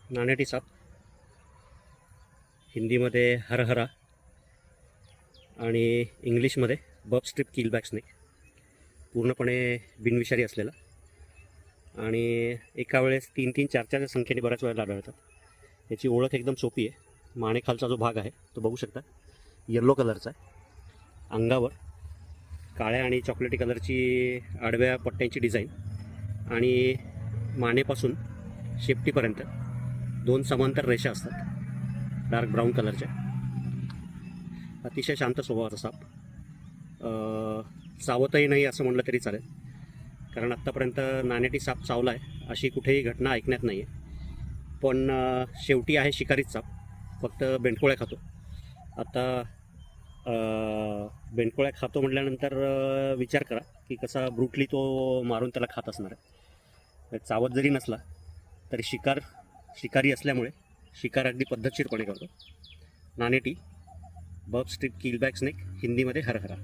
नानेटी साप, हिंदीमध्ये हरहरा आणि इंग्लिशमध्ये बब स्ट्रिप किलबॅक स्नेक. पूर्णपणे बिनविषारी असलेला आणि एका वेळेस 3-4 संख्येने बऱ्याच वेळेला आढळतात. याची ओळख एकदम सोपी आहे. मानेखालचा जो भाग आहे तो बघू शकता, येल्लो कलरचा आहे. अंगावर काळ्या आणि चॉकलेटी कलरची आडव्या पट्ट्यांची डिझाईन आणि मानेपासून शेपटीपर्यंत 2 समांतर रेषा असतात डार्क ब्राऊन कलरच्या. अतिशय शांत स्वभावाचा साप. चावतही नाही असं म्हटलं तरी चालेल, कारण आत्तापर्यंत नानेटी साप चावला आहे अशी कुठेही घटना ऐकण्यात नाही आहे. पण शेवटी आहे शिकारीच साप, फक्त बेंडकोळ्या खातो. आता बेंडकोळ्या खातो म्हटल्यानंतर विचार करा की कसा ब्रुटली तो मारून त्याला खात असणार आहे. चावत जरी नसला तरी शिकारी असल्यामुळे शिकार अगदी पद्धतशीरपणे करतो. नानेटी बब स्ट्रिप किलबॅक स्नेक, हिंदीमध्ये हरहरा.